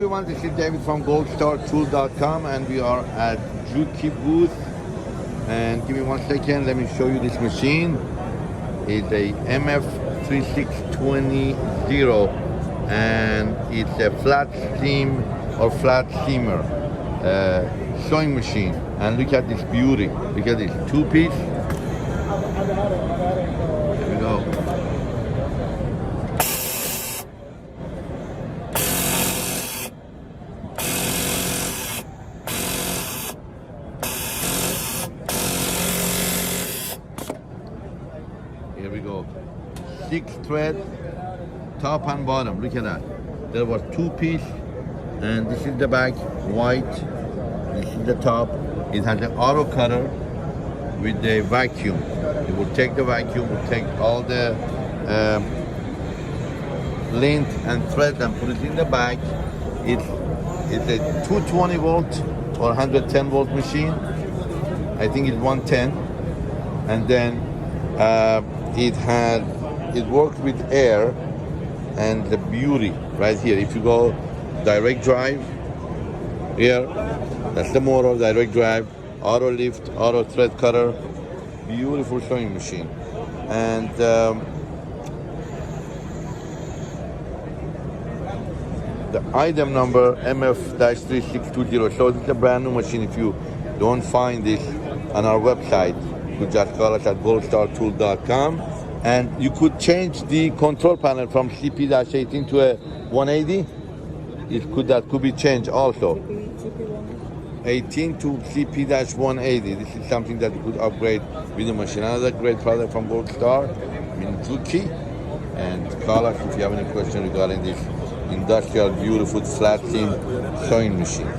Everyone, this is David from goldstartool.com and we are at Juki booth. And give me 1 second, let me show you this machine. It's a MF-3620 and it's a flat seam or flateseemer sewing machine. And look at this beauty, look at this 2-piece. There we go. Here we go. 6 thread, top and bottom. Look at that. There was 2-piece, and this is the back, white. This is the top. It has an auto cutter with the vacuum. It will take the vacuum, will take all the length and thread and put it in the back. It's a 220 volt or 110 volt machine. I think it's 110, and then it works with air, and the beauty right here, if you go direct drive here, that's the motor, direct drive, auto lift, auto thread cutter, beautiful sewing machine. And the item number MF-3620 shows it's a brand new machine. If you don't find this on our website, you just call us at goldstartool.com, and you could change the control panel from CP-18 to a 180. That could be changed also. 18 to CP-180. This is something that you could upgrade with the machine. Another great product from Gold Star, juki. And call us if you have any question regarding this industrial, beautiful, flat seam sewing machine.